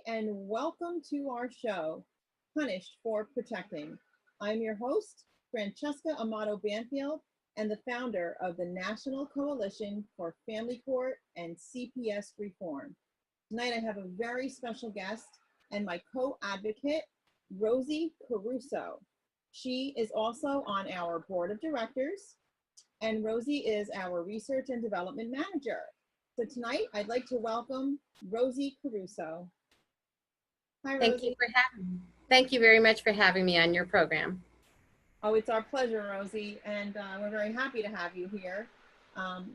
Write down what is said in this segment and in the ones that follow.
and welcome to our show, Punished for Protecting. I'm your host, Francesca Amato Banfield, and the founder of the National Coalition for Family Court and CPS Reform. Tonight I have a very special guest and my co-advocate, Rosie Caruso. She is also on our board of directors, and Rosie is our research and development manager. So tonight I'd like to welcome Rosie Caruso. Hi, Rosie. Thank you for having me. Thank you very much for having me on your program. Oh, it's our pleasure, Rosie, and we're very happy to have you here.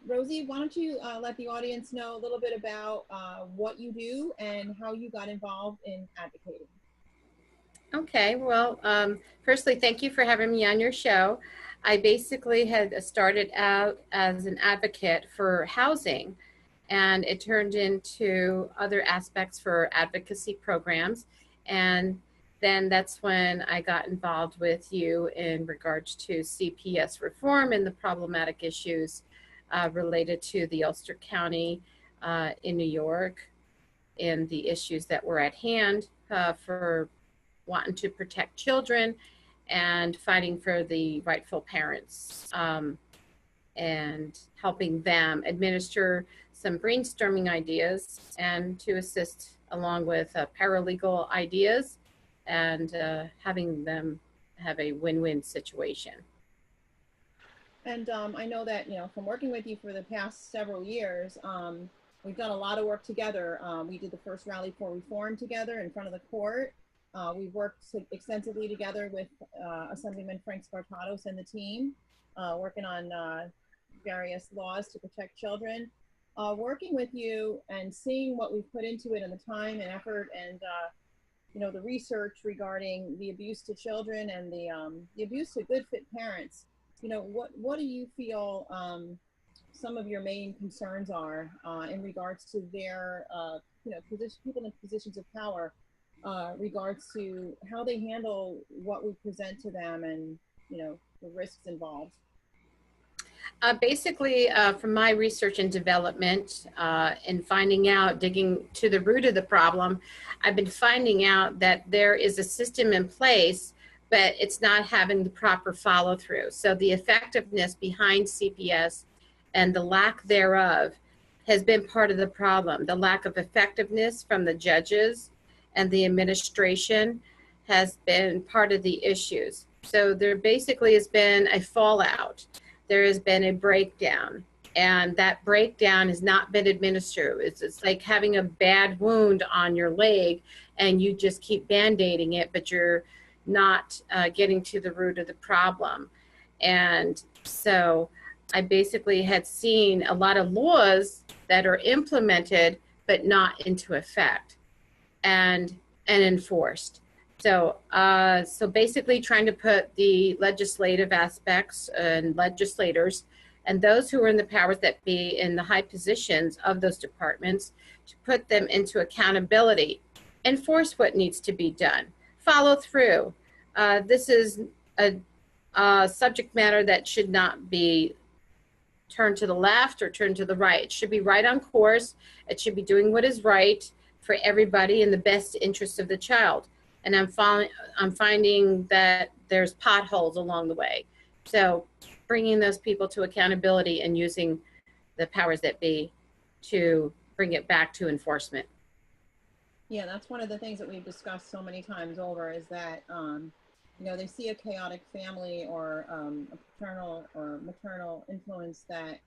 Rosie, why don't you let the audience know a little bit about what you do and how you got involved in advocating. Okay, well, firstly, thank you for having me on your show. I basically had started out as an advocate for housing, and it turned into other aspects for advocacy programs. And then that's when I got involved with you in regards to CPS reform and the problematic issues related to the Ulster County in New York, and the issues that were at hand for wanting to protect children and fighting for the rightful parents, and helping them administer some brainstorming ideas and to assist along with paralegal ideas and having them have a win-win situation. And I know that, from working with you for the past several years, we've done a lot of work together. We did the first Rally for Reform together in front of the court. We've worked extensively together with Assemblyman Frank Spartatos and the team, working on various laws to protect children. Working with you and seeing what we've put into it and the time and effort and the research regarding the abuse to children and the abuse to good fit parents. What do you feel some of your main concerns are in regards to their people in positions of power, regards to how they handle what we present to them and the risks involved? Basically, from my research and development and finding out, digging to the root of the problem, I've been finding out that there is a system in place, but it's not having the proper follow through. So the effectiveness behind CPS and the lack thereof has been part of the problem. The lack of effectiveness from the judges and the administration has been part of the issues. So there basically has been a fallout. There has been a breakdown, and that breakdown has not been administered. It's like having a bad wound on your leg and you just keep band-aiding it, but you're not getting to the root of the problem. And so I basically had seen a lot of laws that are implemented but not into effect and enforced. So basically trying to put the legislative aspects and legislators and those who are in the powers that be in the high positions of those departments to put them into accountability, enforce what needs to be done, follow through. This is a subject matter that should not be turned to the left or turned to the right. It should be right on course. It should be doing what is right for everybody in the best interest of the child. And I'm finding that there's potholes along the way. So bringing those people to accountability and using the powers that be to bring it back to enforcement. Yeah, that's one of the things that we've discussed so many times over is that, they see a chaotic family or a paternal or maternal influence that,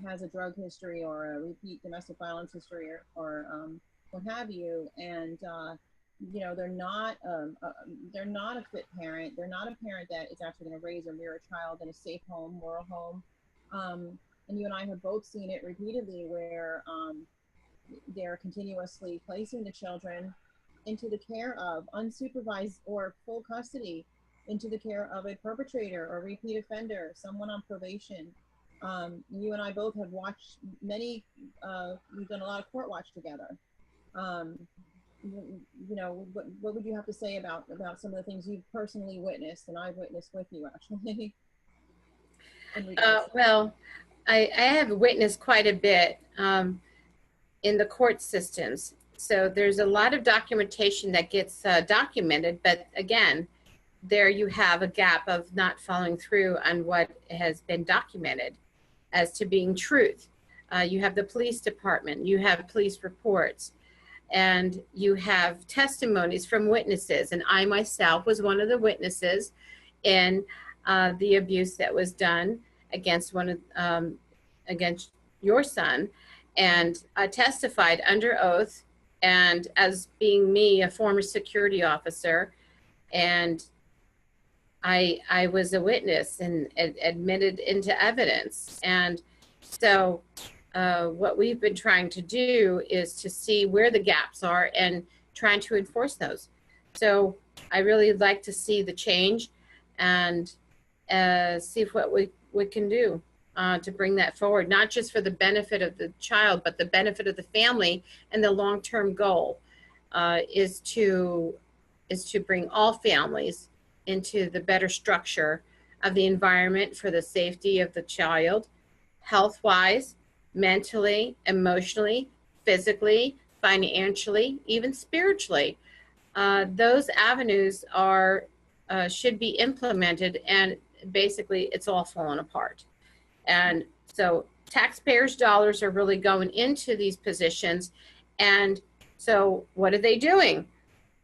has a drug history or a repeat domestic violence history or what have you. And, they're not a fit parent. They're not a parent that is actually going to raise or rear a child in a safe home, moral home. And you and I have both seen it repeatedly where they're continuously placing the children into the care of unsupervised or full custody, into the care of a perpetrator or repeat offender, someone on probation. You and I both have watched many, we've done a lot of court watch together. What would you have to say about some of the things you've personally witnessed and I've witnessed with you actually? Well, I have witnessed quite a bit in the court systems. So there's a lot of documentation that gets documented, but again, there you have a gap of not following through on what has been documented as to being truth. You have the police department, you have police reports, and you have testimonies from witnesses. And I myself was one of the witnesses in the abuse that was done against against your son, and I testified under oath, and as being me, a former security officer, and I was a witness and admitted into evidence. And so what we've been trying to do is to see where the gaps are and trying to enforce those. So I really like to see the change and see what we can do to bring that forward, not just for the benefit of the child, but the benefit of the family. And the long-term goal is to bring all families into the better structure of the environment for the safety of the child, health-wise, mentally, emotionally, physically, financially, even spiritually. Those avenues are should be implemented, and basically it's all fallen apart. And so taxpayers' dollars are really going into these positions. And so what are they doing?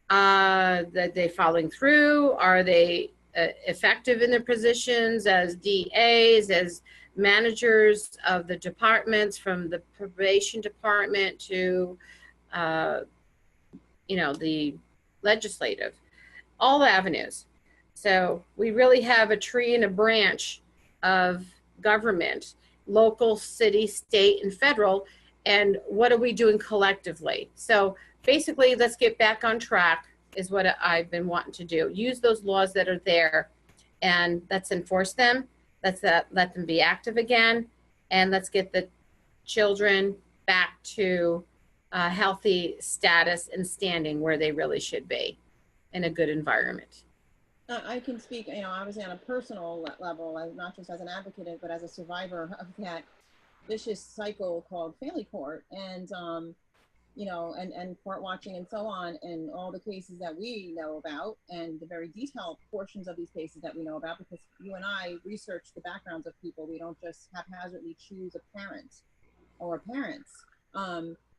That they following through? Are they effective in their positions as DAs, as managers of the departments, from the probation department to, the legislative, all avenues. So we really have a tree and a branch of government, local, city, state, and federal. And what are we doing collectively? So basically, let's get back on track is what I've been wanting to do. Use those laws that are there and let's enforce them. Let's let them be active again. And let's get the children back to a healthy status and standing where they really should be in a good environment. I can speak, obviously on a personal level, not just as an advocate, but as a survivor of that vicious cycle called family court, and and court watching and so on, and all the cases that we know about, and the very detailed portions of these cases that we know about, because you and I research the backgrounds of people. We don't just haphazardly choose a parent or parents.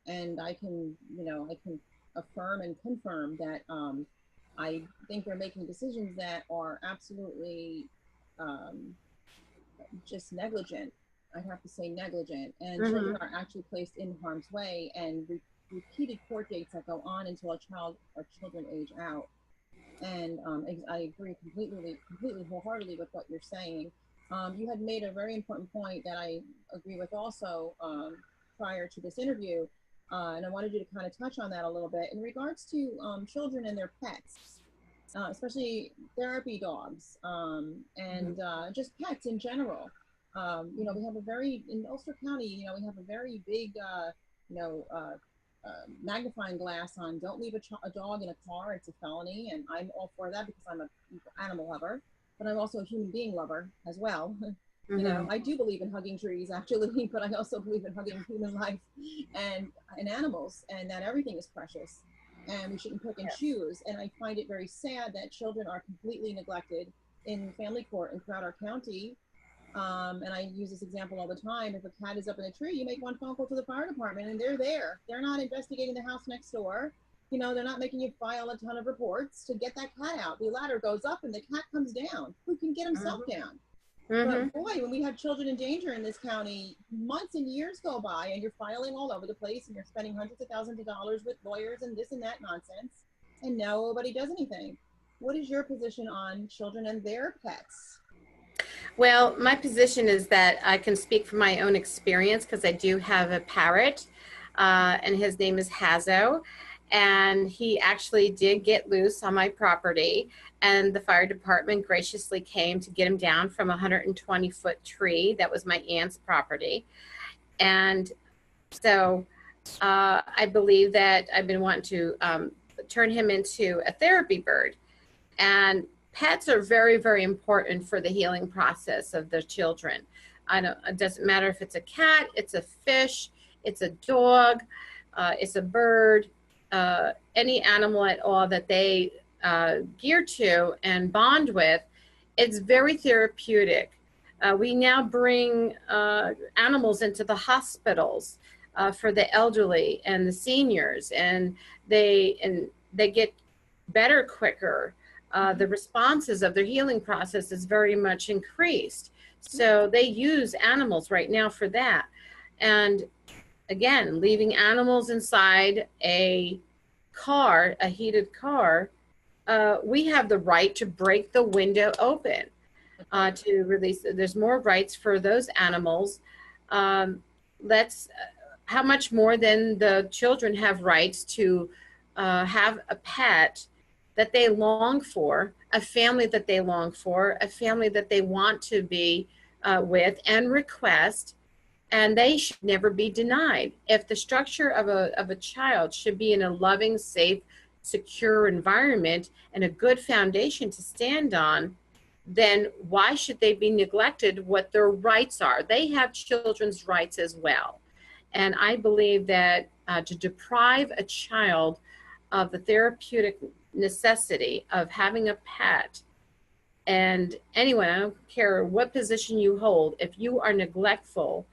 And I can affirm and confirm that I think they're making decisions that are absolutely just negligent. I'd have to say negligent, and children are actually placed in harm's way, and repeated court dates that go on until a child or children age out. And I agree completely, wholeheartedly with what you're saying. You had made a very important point that I agree with also prior to this interview, and I wanted you to kind of touch on that a little bit in regards to children and their pets, especially therapy dogs, and just pets in general. We have in Ulster County, we have a very big, magnifying glass on don't leave a dog in a car. It's a felony, and I'm all for that because I'm an animal lover, but I'm also a human being lover as well. I do believe in hugging trees actually, but I also believe in hugging human life and animals, and that everything is precious and we shouldn't pick and choose. And I find it very sad that children are completely neglected in family court in Crowder County. And I use this example all the time. If a cat is up in a tree, you make one phone call to the fire department and they're there. They're not investigating the house next door. They're not making you file a ton of reports to get that cat out. The ladder goes up and the cat comes down. Who can get himself down? But boy, when we have children in danger in this county, months and years go by and you're filing all over the place and you're spending hundreds of thousands of dollars with lawyers and this and that nonsense, and nobody does anything. What is your position on children and their pets? Well, my position is that I can speak from my own experience because I do have a parrot, and his name is Hazo. And he actually did get loose on my property, and the fire department graciously came to get him down from a 120-foot tree. That was my aunt's property. And so I believe that I've been wanting to turn him into a therapy bird. And pets are very, very important for the healing process of the children. It doesn't matter if it's a cat, it's a fish, it's a dog, it's a bird. any animal at all that they gear to and bond with, it's very therapeutic. We now bring animals into the hospitals for the elderly and the seniors, and they get better quicker. The responses of their healing process is very much increased. So they use animals right now for that. And again, leaving animals inside a car, a heated car, we have the right to break the window open to release. There's more rights for those animals. Let's, how much more than the children have rights to have a pet that they long for, a family that they long for, a family that they want to be with and request, and they should never be denied. If the structure of a child should be in a loving, safe, secure environment and a good foundation to stand on, then why should they be neglected what their rights are? They have children's rights as well. And I believe that to deprive a child of the therapeutic necessity of having a pet, and anyone, I don't care what position you hold, if you are neglectful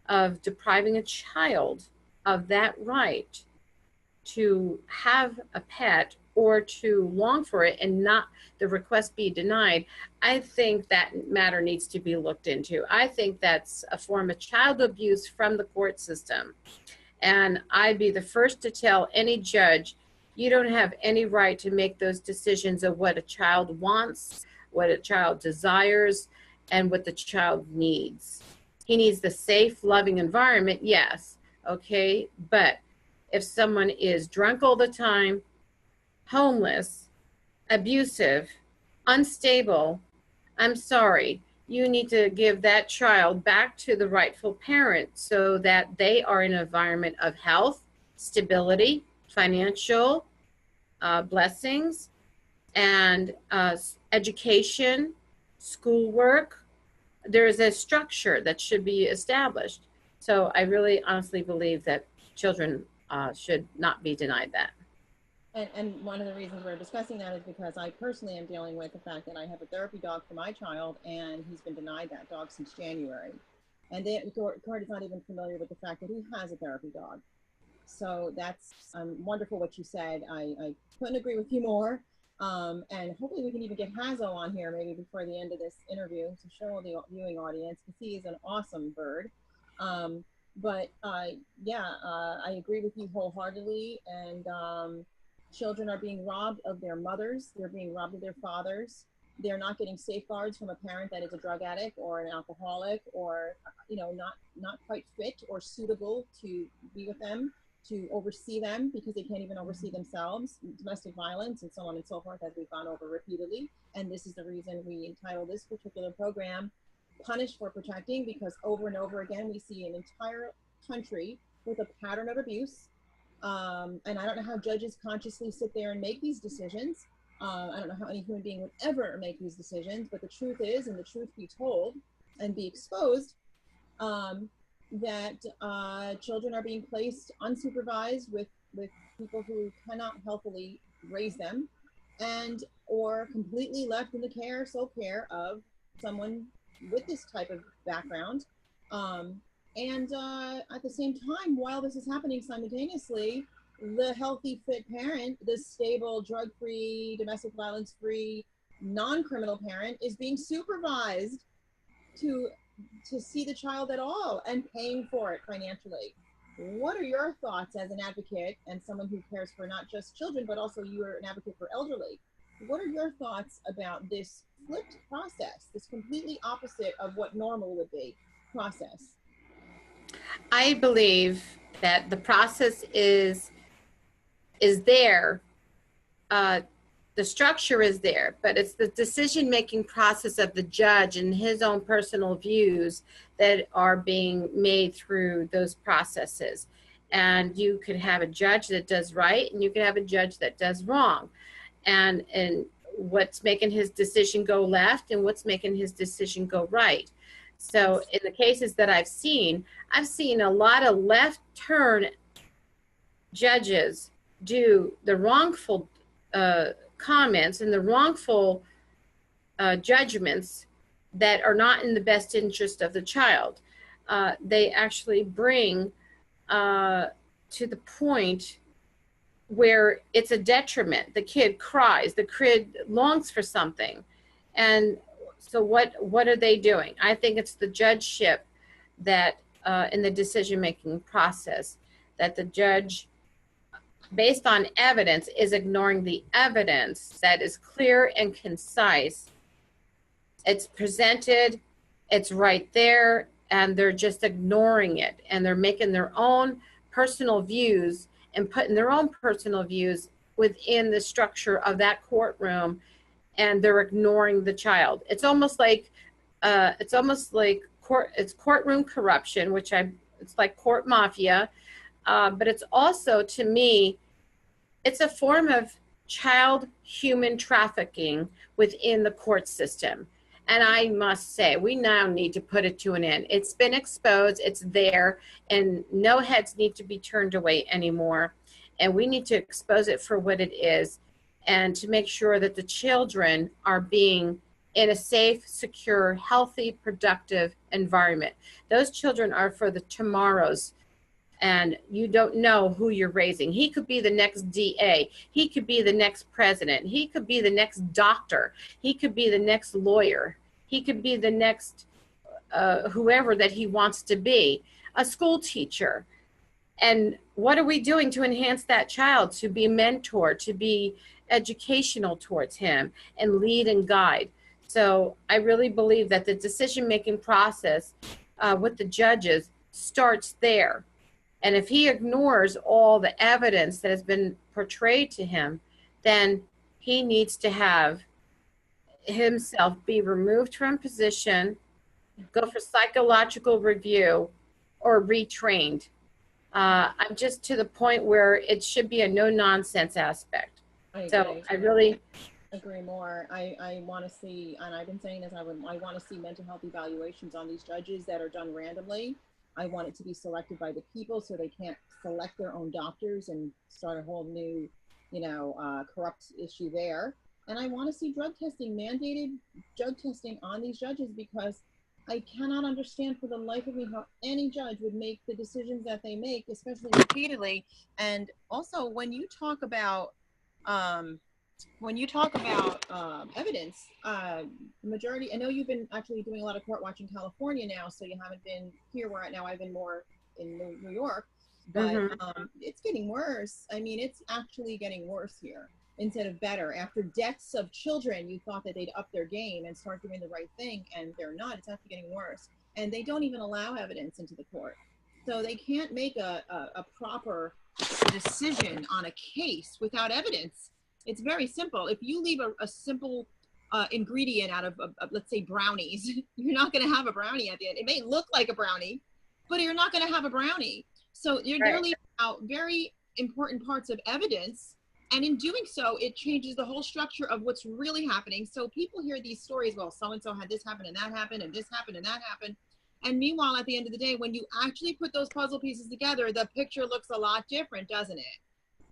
of depriving a child of that right to have a pet or to long for it and not the request be denied, I think that matter needs to be looked into. I think that's a form of child abuse from the court system. And I'd be the first to tell any judge, you don't have any right to make those decisions of what a child wants, what a child desires, and what the child needs. He needs the safe, loving environment, yes, okay? But if someone is drunk all the time, homeless, abusive, unstable, I'm sorry, you need to give that child back to the rightful parent so that they are in an environment of health, stability, financial blessings, and education, schoolwork. There is a structure that should be established. So I really honestly believe that children should not be denied that. And one of the reasons we're discussing that is because I personally am dealing with the fact that I have a therapy dog for my child, and he's been denied that dog since January. And the court is not even familiar with the fact that he has a therapy dog. So that's wonderful what you said. I couldn't agree with you more. And hopefully we can even get Hazo on here maybe before the end of this interview to show the viewing audience, because he is an awesome bird. Yeah, I agree with you wholeheartedly. And children are being robbed of their mothers. They're being robbed of their fathers. They're not getting safeguards from a parent that is a drug addict or an alcoholic, or not quite fit or suitable to be with them, to oversee them, because they can't even oversee themselves. Domestic violence and so on and so forth, as we've gone over repeatedly. And this is the reason we entitled this particular program Punished for Protecting, because over and over again we see an entire country with a pattern of abuse. And I don't know how judges consciously sit there and make these decisions. I don't know how any human being would ever make these decisions, but the truth is, and the truth be told and be exposed, that children are being placed unsupervised with people who cannot healthily raise them, and or completely left in the sole care of someone with this type of background. And at the same time, while this is happening simultaneously, the healthy, fit parent, the stable, drug-free, domestic violence-free, non-criminal parent is being supervised to see the child at all and paying for it financially. What are your thoughts as an advocate and someone who cares for not just children, but also you're an advocate for elderly? What are your thoughts about this flipped process, this completely opposite of what normal would be process? I believe that the process is there. The structure is there, but it's the decision-making process of the judge and his own personal views that are being made through those processes. And you could have a judge that does right, and you could have a judge that does wrong. And what's making his decision go left and what's making his decision go right. So in the cases that I've seen a lot of left turn judges do the wrongful comments and the wrongful judgments that are not in the best interest of the child. They actually bring to the point where it's a detriment. The kid cries, the kid longs for something. And so what are they doing? I think it's the judgeship that in the decision-making process, that the judge, based on evidence, is ignoring the evidence that is clear and concise. It's presented, it's right there, and they're just ignoring it, and they're making their own personal views and putting their own personal views within the structure of that courtroom, and they're ignoring the child. It's almost like it's courtroom corruption, it's like court mafia, but it's also, to me, it's a form of child human trafficking within the court system. And I must say, we now need to put it to an end. It's been exposed, it's there, and no heads need to be turned away anymore. And we need to expose it for what it is, and to make sure that the children are being in a safe, secure, healthy, productive environment. Those children are for the tomorrows, and you don't know who you're raising. He could be the next DA. He could be the next president. He could be the next doctor. He could be the next lawyer. He could be the next whoever that he wants to be, a school teacher. And what are we doing to enhance that child, to be mentor, to be educational towards him and lead and guide? So I really believe that the decision-making process with the judges starts there. And if he ignores all the evidence that has been portrayed to him, then he needs to have himself be removed from position, go for psychological review, or retrained. I'm just to the point where it should be a no-nonsense aspect. So I really agree more. I want to see, and I've been saying this, I want to see mental health evaluations on these judges that are done randomly. I want it to be selected by the people, so they can't select their own doctors and start a whole new, corrupt issue there. And I want to see drug testing, mandated drug testing on these judges, because I cannot understand for the life of me how any judge would make the decisions that they make, especially repeatedly. And also, when you talk about evidence, majority, I know you've been actually doing a lot of court watch in California now, so you haven't been here where now I've been more in New York, but it's getting worse. I mean, it's actually getting worse here instead of better. After deaths of children, you thought that they'd up their game and start doing the right thing, and they're not. It's actually getting worse. And they don't even allow evidence into the court. So they can't make a proper decision on a case without evidence. It's very simple. If you leave a simple ingredient out of, let's say, brownies, you're not going to have a brownie at the end. It may look like a brownie, but you're not going to have a brownie. So they're leaving out very important parts of evidence. And in doing so, it changes the whole structure of what's really happening. So people hear these stories, well, so-and-so had this happen and that happened and this happened and that happened. And meanwhile, at the end of the day, when you actually put those puzzle pieces together, the picture looks a lot different, doesn't it?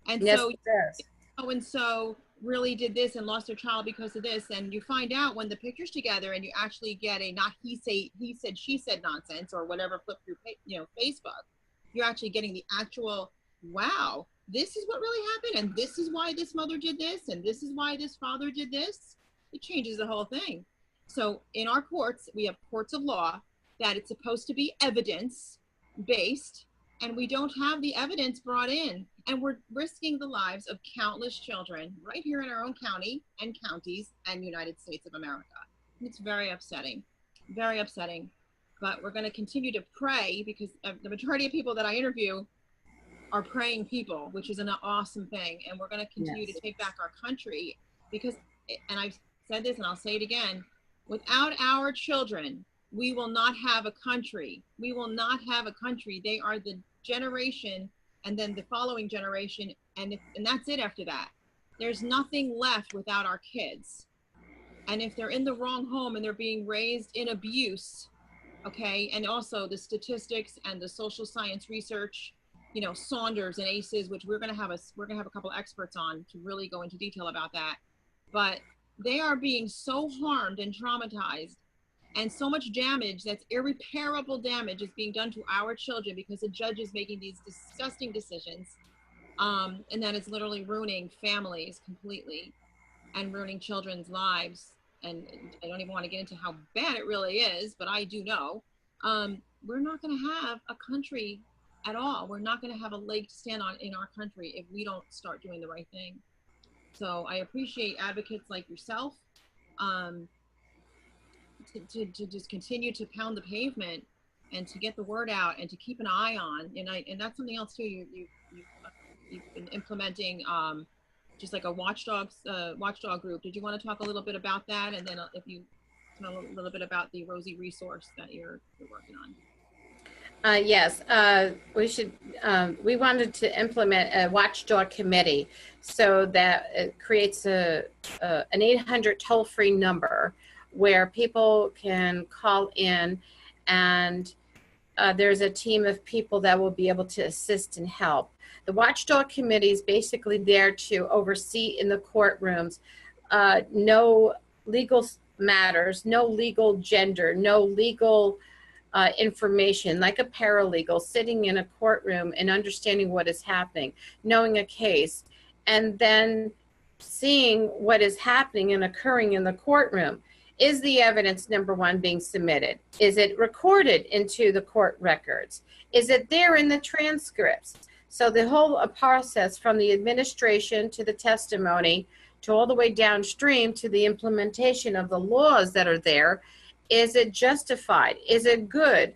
And yes, so, it does. so-and-so really did this and lost their child because of this. And you find out when the picture's together and you actually get a not he said, she said nonsense or whatever flip through, Facebook, you're actually getting the actual, wow, this is what really happened, and this is why this mother did this, and this is why this father did this. It changes the whole thing. So in our courts, we have courts of law that it's supposed to be evidence-based, and we don't have the evidence brought in, and we're risking the lives of countless children right here in our own county and counties and United States of America. It's very upsetting, very upsetting. But we're going to continue to pray, because the majority of people that I interview are praying people, which is an awesome thing. And we're going to continue to take back our country, because, and I've said this and I'll say it again, without our children, we will not have a country. We will not have a country. They are the generation, and then the following generation, and that's it after that. There's nothing left without our kids. And if they're in the wrong home and they're being raised in abuse, okay, and also the statistics and the social science research you know, Saunders and ACEs, which we're going to have a couple experts on to really go into detail about that. But they are being so harmed and traumatized, and so much damage, that's irreparable damage, is being done to our children because the judge is making these disgusting decisions. And that it's literally ruining families completely and ruining children's lives. And I don't even want to get into how bad it really is, but I do know. We're not going to have a country at all. We're not going to have a leg to stand on in our country if we don't start doing the right thing. So I appreciate advocates like yourself, um, to just continue to pound the pavement and to get the word out and to keep an eye on. And that's something else too. You've been implementing, just like a watchdog group. Did you want to talk a little bit about that? And then if you tell a little bit about the Rosie resource that you're working on. Yes, we wanted to implement a watchdog committee so that it creates an 800 toll-free number where people can call in, and there's a team of people that will be able to assist and help. The watchdog committee is basically there to oversee in the courtrooms no legal matters, no legal gender, no legal information, like a paralegal sitting in a courtroom and understanding what is happening, knowing a case, and then seeing what is happening and occurring in the courtroom. Is the evidence, number one, being submitted? Is it recorded into the court records? Is it there in the transcripts? So the whole process from the administration to the testimony to all the way downstream to the implementation of the laws that are there. Is it justified? Is it good?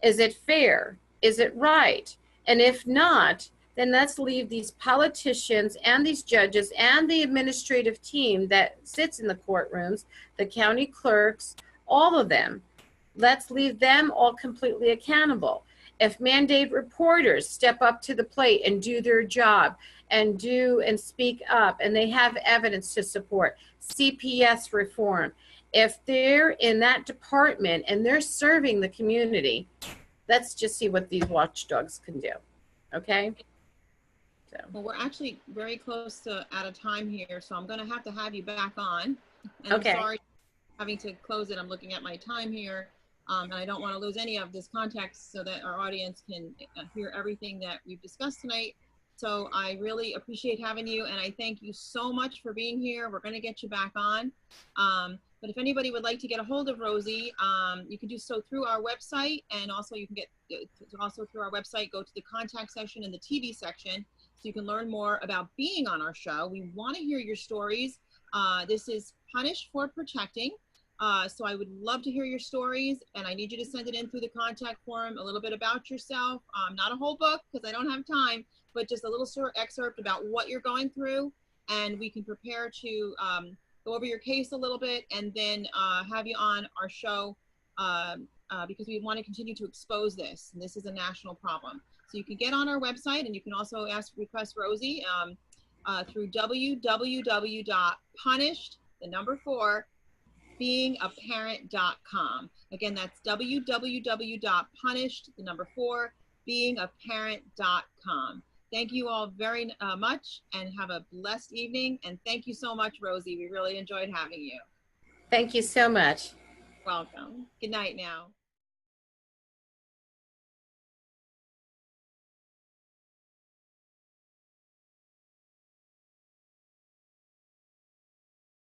Is it fair? Is it right? And if not, then let's leave these politicians and these judges and the administrative team that sits in the courtrooms, the county clerks, all of them, let's leave them all completely accountable. If mandate reporters step up to the plate and do their job and speak up, and they have evidence to support, CPS reform, if they're in that department and they're serving the community, let's just see what these watchdogs can do. Okay? So. Well, we're actually very close to out of time here, so I'm going to have you back on. And okay. I'm sorry having to close it. I'm looking at my time here, and I don't want to lose any of this context so that our audience can hear everything that we've discussed tonight. So I really appreciate having you, and I thank you so much for being here. We're going to get you back on. But if anybody would like to get a hold of Rosie, you can do so through our website, and also you can get also through our website, go to the contact section in the TV section, so you can learn more about being on our show. We want to hear your stories. This is Punished for Protecting. So I would love to hear your stories, and I need you to send it in through the contact form, a little bit about yourself, not a whole book because I don't have time, but just a little short excerpt about what you're going through, and we can prepare to go over your case a little bit, and then have you on our show because we want to continue to expose this, and this is a national problem. So you can get on our website, and you can also request Rosie through www.punished4beingaparent.com. Again, that's www.punished4beingaparent.com. Thank you all very much, and have a blessed evening. And thank you so much, Rosie. We really enjoyed having you. Thank you so much. Welcome. Good night now.